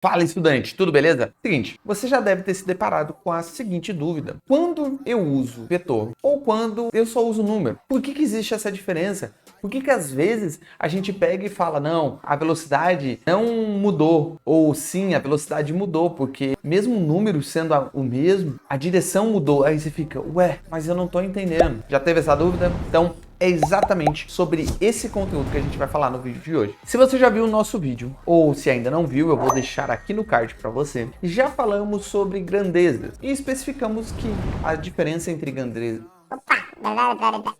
Fala, estudante, tudo beleza? Seguinte, você já deve ter se deparado com a seguinte dúvida: quando eu uso vetor ou quando eu só uso número? Por que existe essa diferença? Por que às vezes a gente pega e fala, não, a velocidade não mudou, ou sim, a velocidade mudou, porque mesmo o número sendo o mesmo, a direção mudou. Aí você fica, ué, mas eu não tô entendendo. Já teve essa dúvida? Então, é exatamente sobre esse conteúdo que a gente vai falar no vídeo de hoje. Se você já viu o nosso vídeo, ou se ainda não viu, eu vou deixar aqui no card para você. Já falamos sobre grandezas e especificamos que a diferença entre grandezas...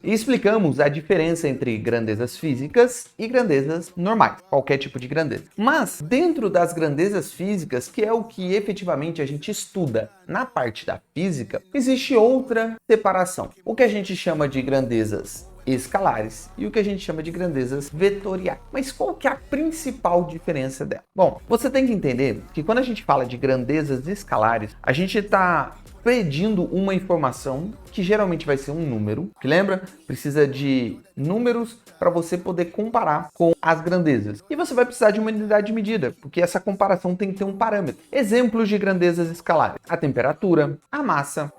E explicamos a diferença entre grandezas físicas e grandezas normais, qualquer tipo de grandeza. Mas dentro das grandezas físicas, que é o que efetivamente a gente estuda na parte da física, existe outra separação. O que a gente chama de grandezas escalares e o que a gente chama de grandezas vetoriais. Mas qual que é a principal diferença dela? Bom, você tem que entender que quando a gente fala de grandezas escalares, a gente está pedindo uma informação que geralmente vai ser um número, que lembra? Precisa de números para você poder comparar com as grandezas. E você vai precisar de uma unidade de medida, porque essa comparação tem que ter um parâmetro. Exemplos de grandezas escalares: a temperatura, a massa,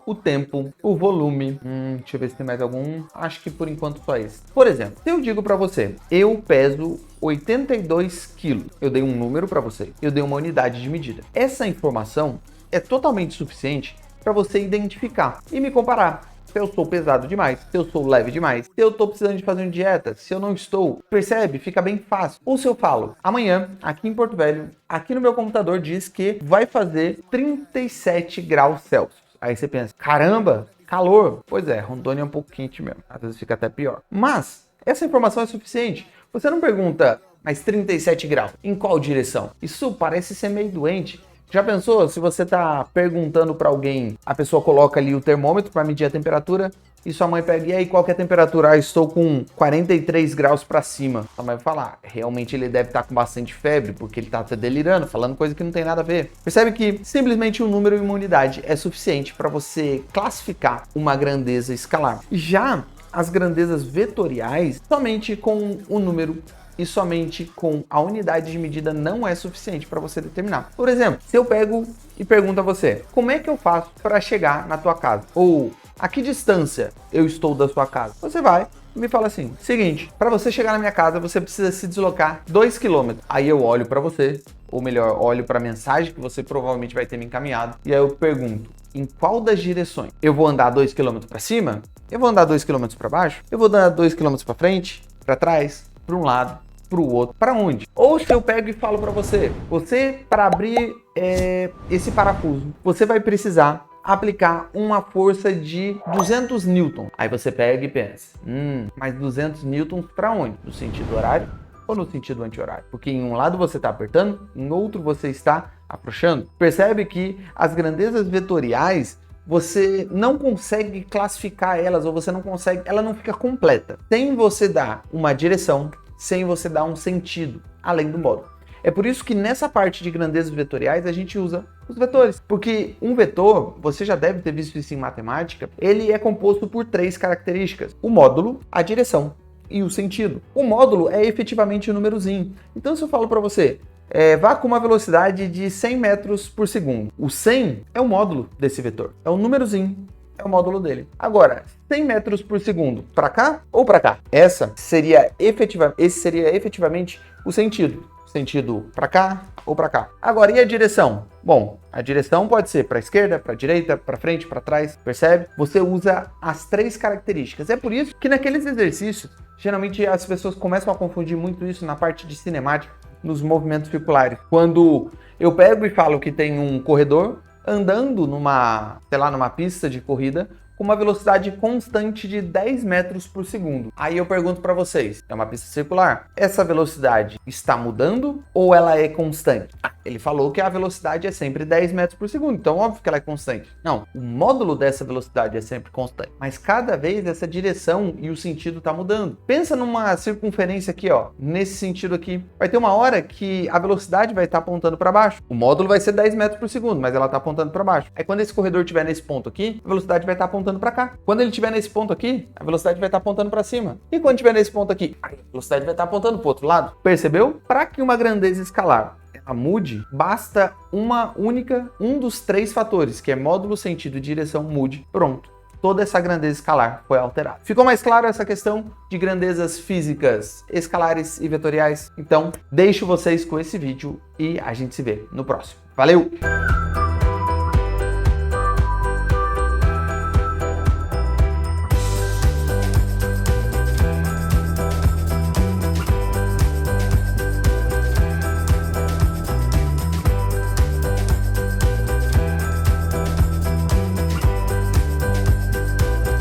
o tempo, o volume. Deixa eu ver se tem mais algum. Acho que por enquanto só esse. Por exemplo, se eu digo para você, eu peso 82 quilos. Eu dei um número para você, eu dei uma unidade de medida. Essa informação é totalmente suficiente para você identificar e me comparar. Se eu sou pesado demais, se eu sou leve demais, se eu estou precisando de fazer uma dieta, se eu não estou. Percebe? Fica bem fácil. Ou se eu falo, amanhã, aqui em Porto Velho, aqui no meu computador diz que vai fazer 37 graus Celsius. Aí você pensa, caramba, calor. Pois é, Rondônia é um pouco quente mesmo. Às vezes fica até pior. Mas essa informação é suficiente. Você não pergunta, mas 37 graus, em qual direção? Isso parece ser meio doente. Já pensou se você tá perguntando para alguém, a pessoa coloca ali o termômetro para medir a temperatura e sua mãe pega, e aí qual que é a temperatura? Ah, estou com 43 graus para cima. Sua mãe vai falar, realmente ele deve estar com bastante febre, porque ele tá até delirando, falando coisa que não tem nada a ver. Percebe que simplesmente um número e uma unidade é suficiente para você classificar uma grandeza escalar. Já as grandezas vetoriais, somente com o número e somente com a unidade de medida não é suficiente para você determinar. Por exemplo, se eu pego e pergunto a você, como é que eu faço para chegar na tua casa? Ou a que distância eu estou da sua casa? Você vai e me fala assim, seguinte, para você chegar na minha casa, você precisa se deslocar 2 km. Aí eu olho para você, ou melhor, olho para a mensagem que você provavelmente vai ter me encaminhado, e aí eu pergunto, em qual das direções? Eu vou andar 2 km para cima? Eu vou andar 2 km para baixo? Eu vou andar 2 km para frente? Para trás? Para um lado? Para o outro, para onde? Ou se eu pego e falo para você, para abrir esse parafuso, você vai precisar aplicar uma força de 200 newtons. Aí você pega e pensa, mas 200 newtons para onde? No sentido horário ou no sentido anti-horário? Porque em um lado você está apertando, em outro você está afrouxando. Percebe que as grandezas vetoriais você não consegue classificar elas, ou você não consegue, ela não fica completa sem você dar uma direção, sem você dar um sentido, além do módulo. É por isso que nessa parte de grandezas vetoriais a gente usa os vetores. Porque um vetor, você já deve ter visto isso em matemática, ele é composto por 3 características: o módulo, a direção e o sentido. O módulo é efetivamente o númerozinho. Então se eu falo para você, vá com uma velocidade de 100 metros por segundo. O 100 é o módulo desse vetor, é o númerozinho. É o módulo dele. Agora, 100 metros por segundo, para cá ou para cá? Esse seria efetivamente o sentido. Sentido para cá ou para cá. Agora, e a direção? Bom, a direção pode ser para a esquerda, para a direita, para frente, para trás, percebe? Você usa as 3 características. É por isso que naqueles exercícios, geralmente as pessoas começam a confundir muito isso na parte de cinemática, nos movimentos circulares. Quando eu pego e falo que tem um corredor andando numa pista de corrida com uma velocidade constante de 10 metros por segundo. Aí eu pergunto para vocês, é uma pista circular, essa velocidade está mudando ou ela é constante? Ele falou que a velocidade é sempre 10 metros por segundo, então óbvio que ela é constante. Não, o módulo dessa velocidade é sempre constante, mas cada vez essa direção e o sentido está mudando. Pensa numa circunferência aqui, ó, nesse sentido aqui. Vai ter uma hora que a velocidade vai estar apontando para baixo. O módulo vai ser 10 metros por segundo, mas ela está apontando para baixo. Aí quando esse corredor estiver nesse ponto aqui, a velocidade vai estar apontando para cá. Quando ele estiver nesse ponto aqui, a velocidade vai estar apontando para cima. E quando estiver nesse ponto aqui, a velocidade vai estar apontando para o outro lado. Percebeu? Para que uma grandeza escalar a mude, basta um dos 3 fatores, que é módulo, sentido e direção, mude, pronto. Toda essa grandeza escalar foi alterada. Ficou mais claro essa questão de grandezas físicas, escalares e vetoriais? Então, deixo vocês com esse vídeo e a gente se vê no próximo. Valeu!